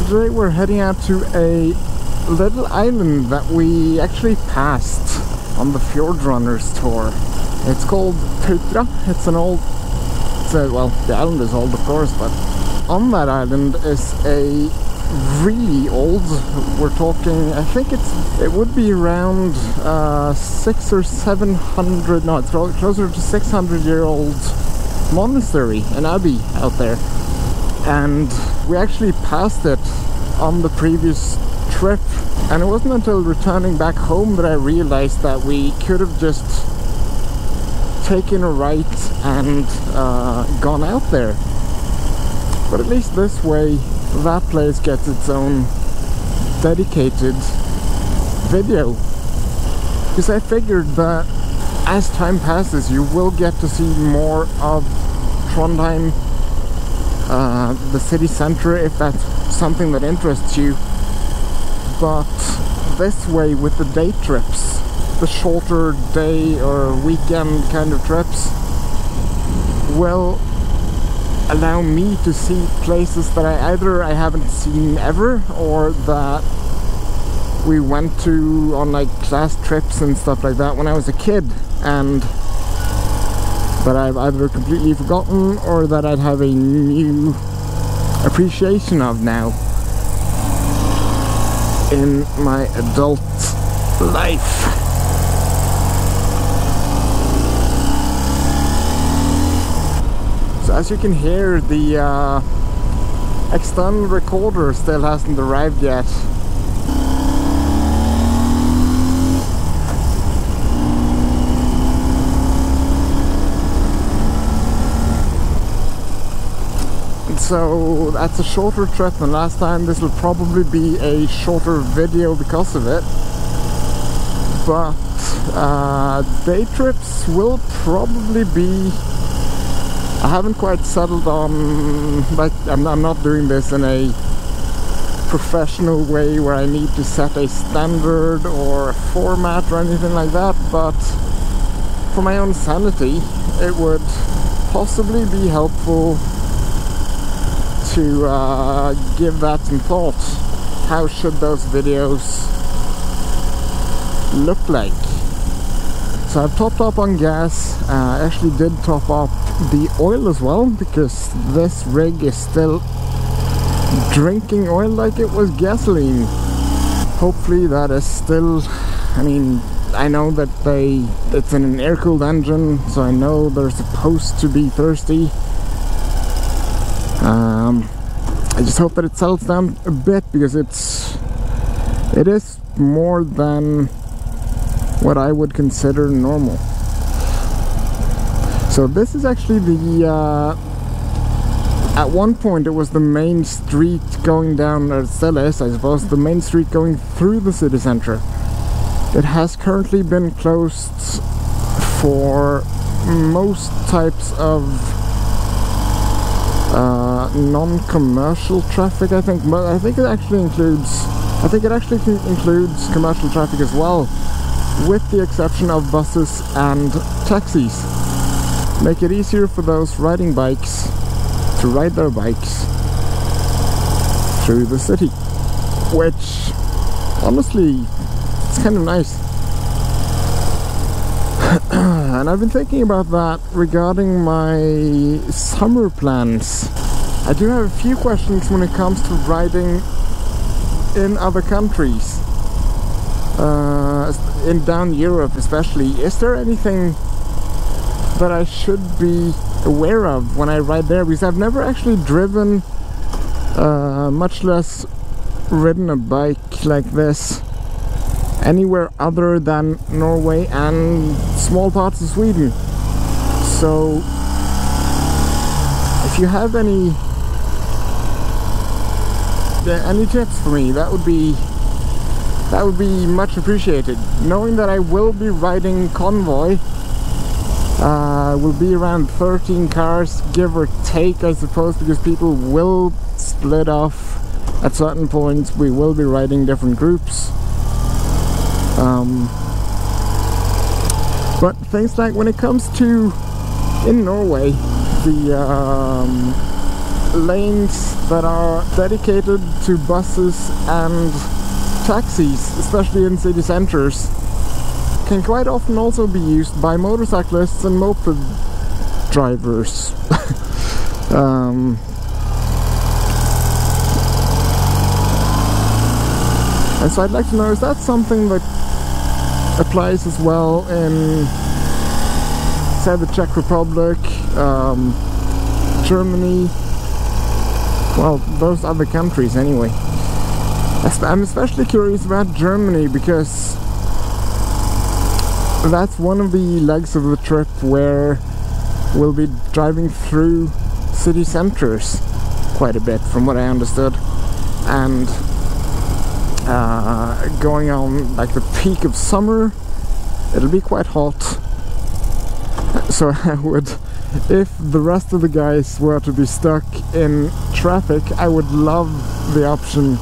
today we're heading out to a little island that we actually passed on the Fjord Runners tour. It's called Tautra. It's an old... well, the island is old, of course, but on that island is a really old... we're talking... I think it would be around 600 or 700... no, it's closer to 600-year-old monastery, an abbey out there. And we actually passed it on the previous trip, and it wasn't until returning back home that I realized that we could have just taken a right and gone out there. But at least this way that place gets its own dedicated video, because I figured that as time passes you will get to see more of Trondheim, the city center, if that's something that interests you. But this way, with the day trips, the shorter day or weekend kind of trips, will allow me to see places that I haven't seen ever, or that we went to on like class trips and stuff like that when I was a kid, and that I've either completely forgotten or that I'd have a new appreciation of now in my adult life. So as you can hear, the external recorder still hasn't arrived yet. So that's a shorter trip than last time. This will probably be a shorter video because of it. But day trips will probably be... I haven't quite settled on... like, I'm not doing this in a professional way where I need to set a standard or a format or anything like that, but for my own sanity it would possibly be helpful to give that some thought. How should those videos look like? So I've topped up on gas. I actually did top up the oil as well, because this rig is still drinking oil like it was gasoline. Hopefully that is still... I mean, I know that it's in an air-cooled engine, so I know they're supposed to be thirsty. I just hope that it settles down a bit, because it is more than what I would consider normal. So this is actually the at one point it was the main street going down, or it still is I suppose, the main street going through the city center. It has currently been closed for most types of non-commercial traffic, I think. But I think it actually includes commercial traffic as well, with the exception of buses and taxis. Make it easier for those riding bikes to ride their bikes through the city, which honestly, it's kind of nice. And I've been thinking about that regarding my summer plans. I do have a few questions when it comes to riding in other countries, in down Europe especially. Is there anything that I should be aware of when I ride there? Because I've never actually driven, much less ridden a bike like this anywhere other than Norway and small parts of Sweden. So if you have any tips for me, that would be much appreciated. Knowing that I will be riding convoy, will be around 13 cars, give or take, I suppose, because people will split off at certain points. We will be riding different groups. But things like when it comes to, in Norway, the lanes that are dedicated to buses and taxis, especially in city centers, can quite often also be used by motorcyclists and moped drivers. And so I'd like to know, is that something that applies as well in, say, the Czech Republic, Germany, well, those other countries anyway. I'm especially curious about Germany because that's one of the legs of the trip where we'll be driving through city centers quite a bit, from what I understood, and going on like the peak of summer, it'll be quite hot. So I would, if the rest of the guys were to be stuck in traffic, I would love the option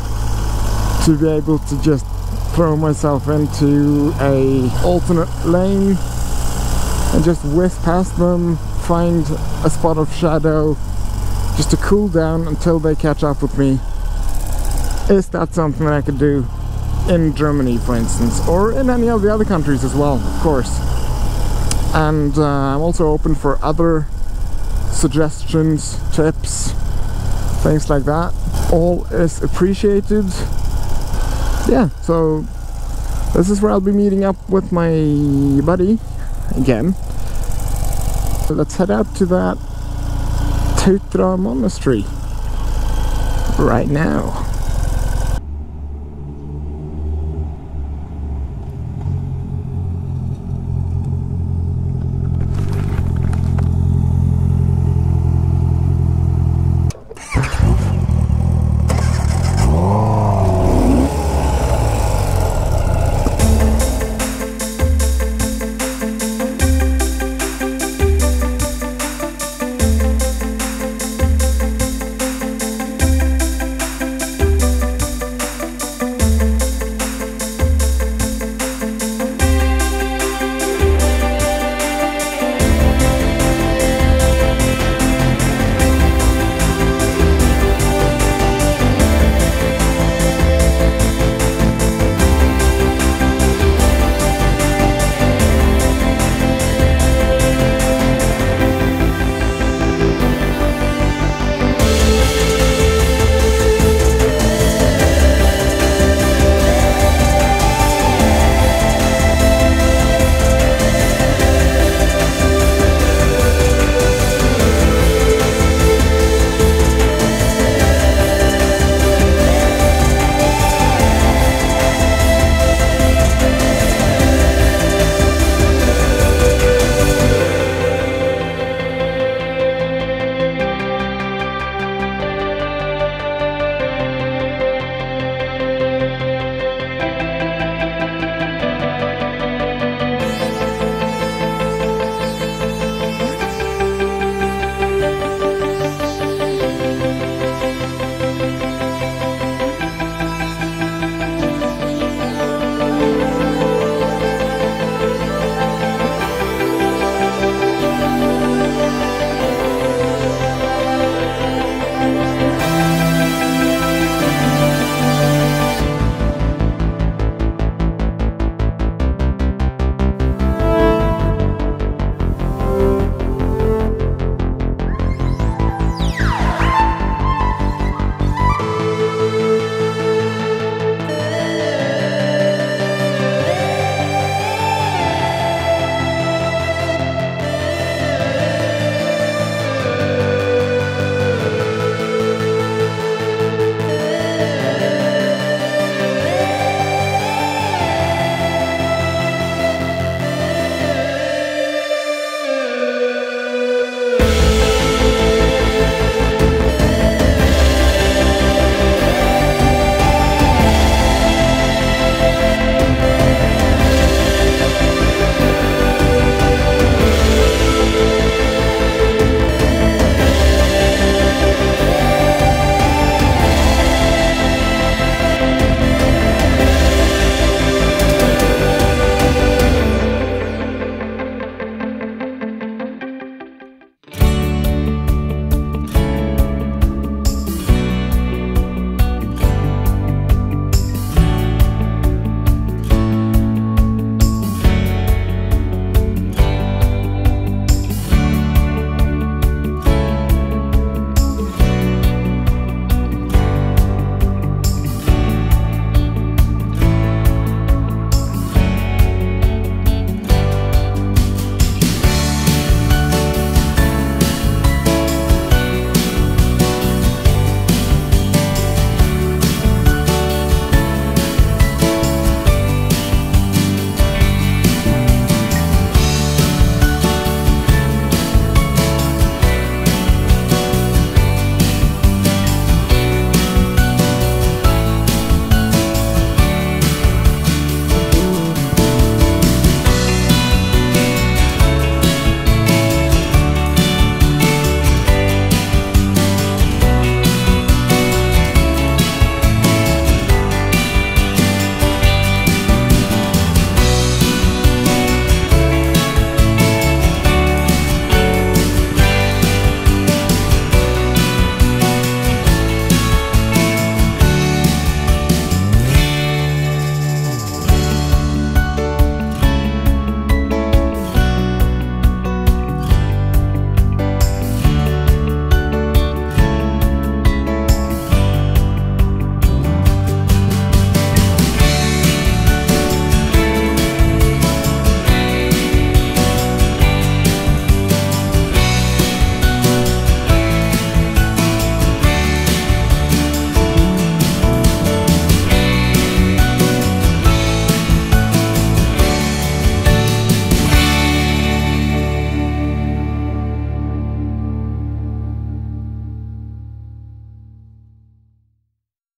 to be able to just throw myself into a alternate lane and just whiz past them, find a spot of shadow just to cool down until they catch up with me. Is that something that I could do in Germany, for instance, or in any of the other countries as well, of course? And I'm also open for other suggestions, tips, things like that. All is appreciated. Yeah, so this is where I'll be meeting up with my buddy again. Let's head out to that Tautra monastery right now.